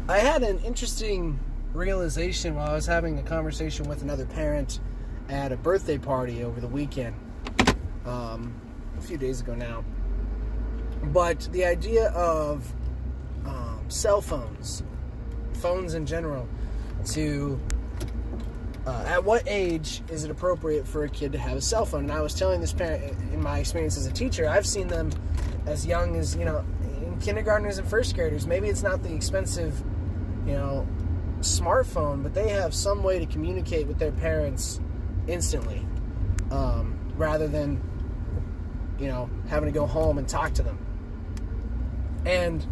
I had an interesting realization while I was having a conversation with another parent at a birthday party over the weekend, a few days ago now. But the idea of cell phones in general, at what age is it appropriate for a kid to have a cell phone? And I was telling this parent, in my experience as a teacher, I've seen them as young as, in kindergartners and first graders. Maybe it's not the expensive, smartphone, but they have some way to communicate with their parents instantly, rather than, having to go home and talk to them. And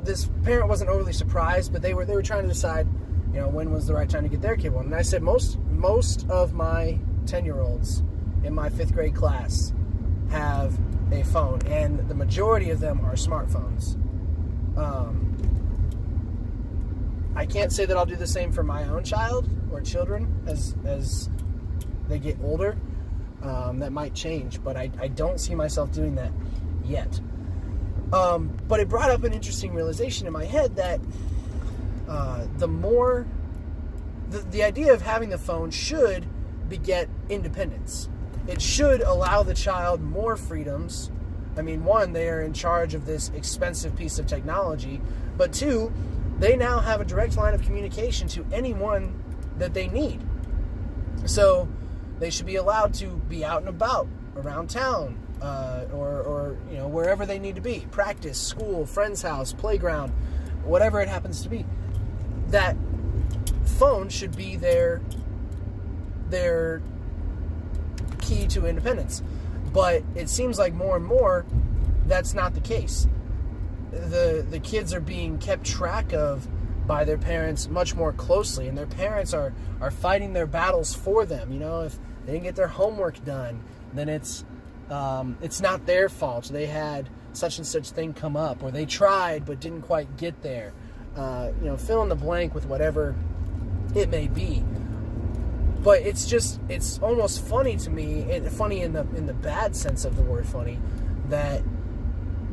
this parent wasn't overly surprised, but they were trying to decide, when was the right time to get their kid one. And I said most of my 10-year-olds in my 5th grade class have a phone, and the majority of them are smartphones. I can't say that I'll do the same for my own child or children as they get older. That might change, but I don't see myself doing that yet. But it brought up an interesting realization in my head that the idea of having the phone should beget independence. It should allow the child more freedoms. I mean, one, they are in charge of this expensive piece of technology, but two, they now have a direct line of communication to anyone that they need. So they should be allowed to be out and about around town, or wherever they need to be. Practice, school, friend's house, playground, whatever it happens to be. That phone should be their key to independence. But it seems like more and more that's not the case. The kids are being kept track of by their parents much more closely, and their parents are fighting their battles for them. If they didn't get their homework done, then it's not their fault. They had such and such thing come up, or they tried but didn't quite get there. Fill in the blank with whatever it may be. But it's almost funny to me, funny in the bad sense of the word funny, that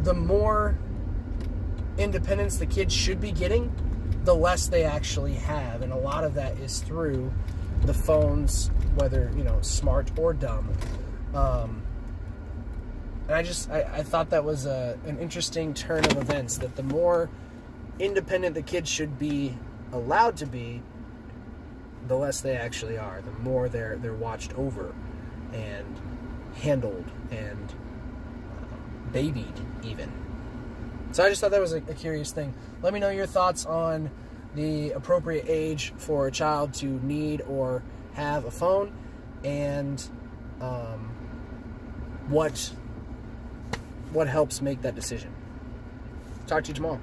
the more independence the kids should be getting, the less they actually have. And a lot of that is through the phones, whether, smart or dumb. And I thought that was an interesting turn of events, that the more independent the kids should be allowed to be, the less they actually are. The more they're watched over and handled and babied even. So I just thought that was a curious thing. Let me know your thoughts on the appropriate age for a child to need or have a phone, and what helps make that decision. Talk to you tomorrow.